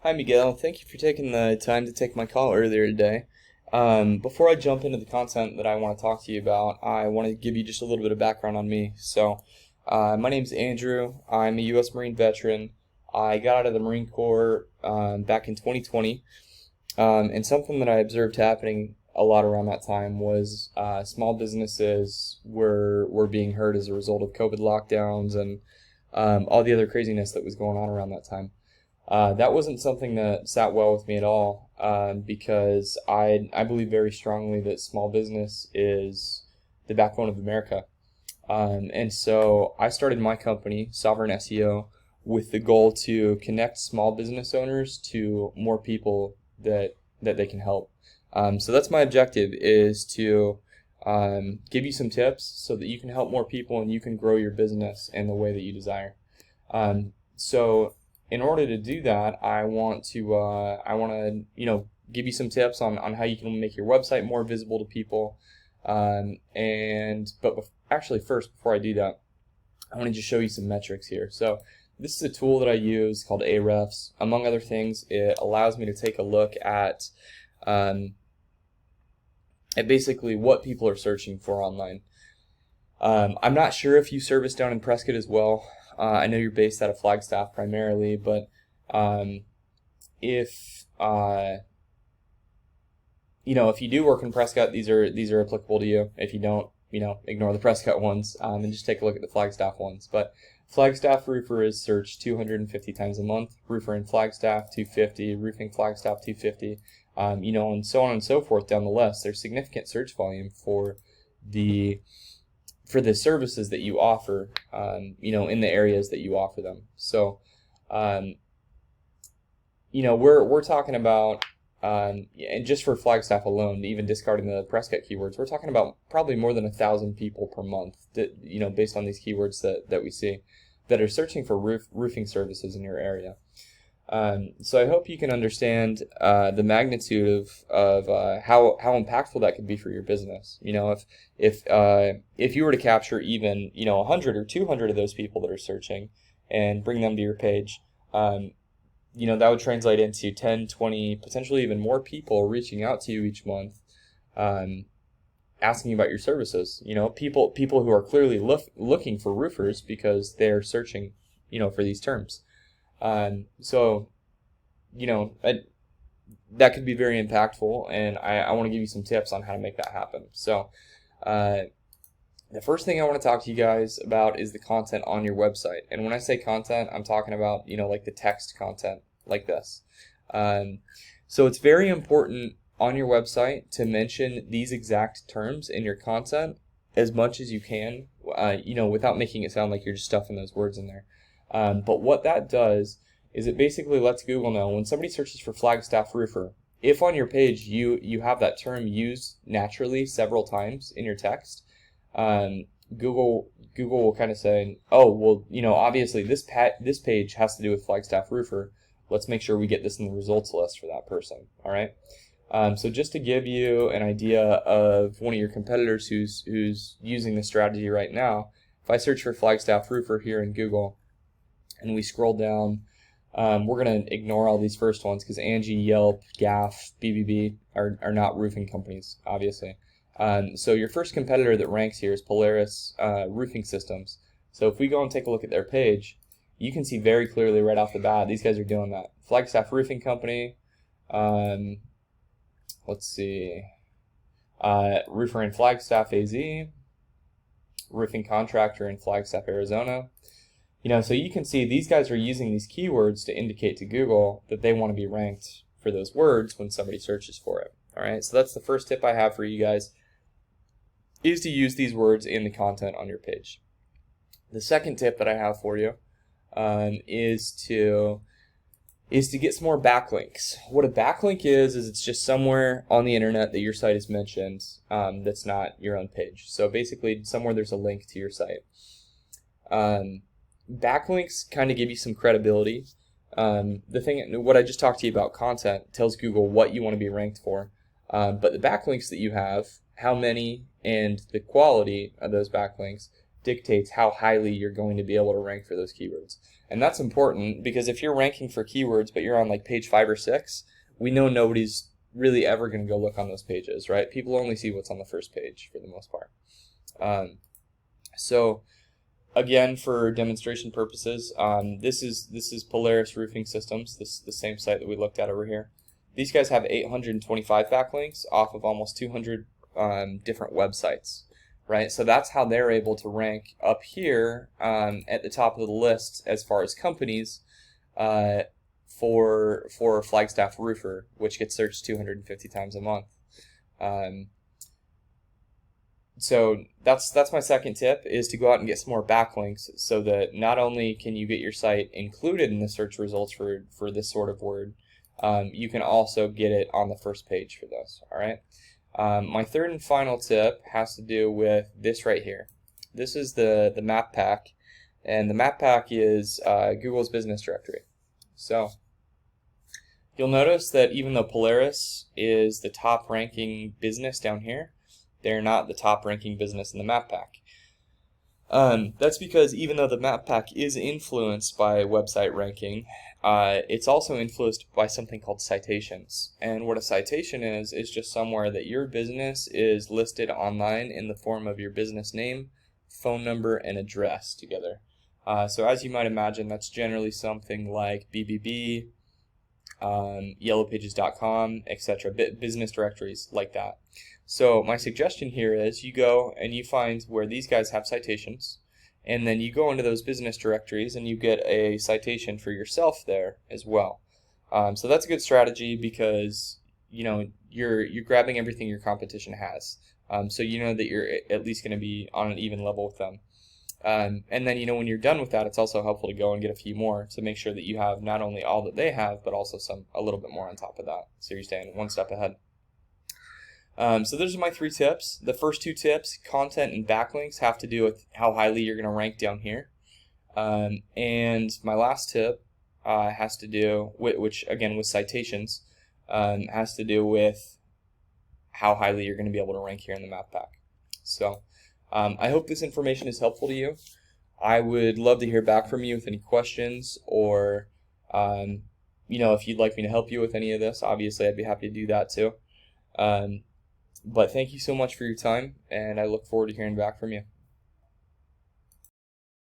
Hi, Miguel. Thank you for taking the time to take my call earlier today. Before I jump into the content that I want to talk to you about, I want to give you just a little bit of background on me. My name's Andrew. I'm a U.S. Marine veteran. I got out of the Marine Corps back in 2020, and something that I observed happening a lot around that time was small businesses were being hurt as a result of COVID lockdowns and all the other craziness that was going on around that time. That wasn't something that sat well with me at all, because I believe very strongly that small business is the backbone of America. And so I started my company, Sovereign SEO, with the goal to connect small business owners to more people that they can help. So that's my objective, is to give you some tips so that you can help more people and you can grow your business in the way that you desire. So in order to do that, I want to give you some tips on how you can make your website more visible to people. Actually, first, before I do that, I want to just show you some metrics here. So this is a tool that I use called Ahrefs. Among other things, it allows me to take a look at basically what people are searching for online. I'm not sure if you service down in Prescott as well. I know you're based out of Flagstaff primarily, but if if you do work in Prescott, these are applicable to you. If you don't, ignore the Prescott ones and just take a look at the Flagstaff ones. But Flagstaff roofer is searched 250 times a month. Roofer in Flagstaff 250. Roofing Flagstaff 250. And so on and so forth down the list. There's significant search volume for the services that you offer, in the areas that you offer them. So, we're talking about, and just for Flagstaff alone, even discarding the Prescott keywords, we're talking about probably more than 1,000 people per month that, based on these keywords that we see, that are searching for roofing services in your area. So I hope you can understand the magnitude of how impactful that could be for your business. If you were to capture even 100 or 200 of those people that are searching and bring them to your page, that would translate into 10, 20, potentially even more people reaching out to you each month, asking about your services. People who are clearly looking for roofers because they're searching, for these terms. That could be very impactful, and I want to give you some tips on how to make that happen. So, the first thing I want to talk to you guys about is the content on your website. And when I say content, I'm talking about, like the text content, like this. So it's very important on your website to mention these exact terms in your content as much as you can, without making it sound like you're just stuffing those words in there. But what that does is it basically lets Google know when somebody searches for Flagstaff roofer, if on your page you have that term used naturally several times in your text, Google will kind of say, oh, well, obviously this page has to do with Flagstaff roofer. Let's make sure we get this in the results list for that person. All right. So just to give you an idea of one of your competitors who's using this strategy right now, if I search for Flagstaff roofer here in Google, and we scroll down, we're going to ignore all these first ones because Angie, Yelp, Gaff, BBB are not roofing companies, obviously. So your first competitor that ranks here is Polaris Roofing Systems. So if we go and take a look at their page, you can see very clearly right off the bat, these guys are doing that. Flagstaff Roofing Company, let's see, roofer in Flagstaff, AZ, roofing contractor in Flagstaff, Arizona. So you can see these guys are using these keywords to indicate to Google that they want to be ranked for those words when somebody searches for it. All right, so that's the first tip I have for you guys, is to use these words in the content on your page. The second tip that I have for you is to get some more backlinks. What a backlink is it's just somewhere on the internet that your site is mentioned, that's not your own page. So basically somewhere there's a link to your site. Backlinks kind of give you some credibility. What I just talked to you about, content, tells Google what you want to be ranked for. But the backlinks that you have, how many, and the quality of those backlinks dictates how highly you're going to be able to rank for those keywords. And that's important because if you're ranking for keywords but you're on like page 5 or 6, we know nobody's really ever going to go look on those pages, right? People only see what's on the first page for the most part. So again, for demonstration purposes, this is Polaris Roofing Systems, the same site that we looked at over here. These guys have 825 backlinks off of almost 200 different websites, right? So that's how they're able to rank up here at the top of the list as far as companies for Flagstaff Roofer, which gets searched 250 times a month. So that's my second tip, is to go out and get some more backlinks so that not only can you get your site included in the search results for this sort of word, you can also get it on the first page for those. All right. My third and final tip has to do with this right here. This is the map pack, and the map pack is Google's business directory. So you'll notice that even though Polaris is the top ranking business down here, they're not the top ranking business in the map pack. That's because even though the map pack is influenced by website ranking, it's also influenced by something called citations. And what a citation is just somewhere that your business is listed online in the form of your business name, phone number, and address together. So as you might imagine, that's generally something like BBB, yellowpages.com, etc., business directories like that. So my suggestion here is you go and you find where these guys have citations, and then you go into those business directories and you get a citation for yourself there as well. So that's a good strategy because you're grabbing everything your competition has. So you know that you're at least going to be on an even level with them. And then when you're done with that, it's also helpful to go and get a few more to make sure that you have not only all that they have, but also a little bit more on top of that. So you're staying one step ahead. So those are my 3 tips. The first 2 tips, content and backlinks, have to do with how highly you're going to rank down here. And my last tip has to do with, which again with citations, has to do with how highly you're going to be able to rank here in the map pack. So I hope this information is helpful to you. I would love to hear back from you with any questions, or if you'd like me to help you with any of this, obviously I'd be happy to do that too. But thank you so much for your time, and I look forward to hearing back from you.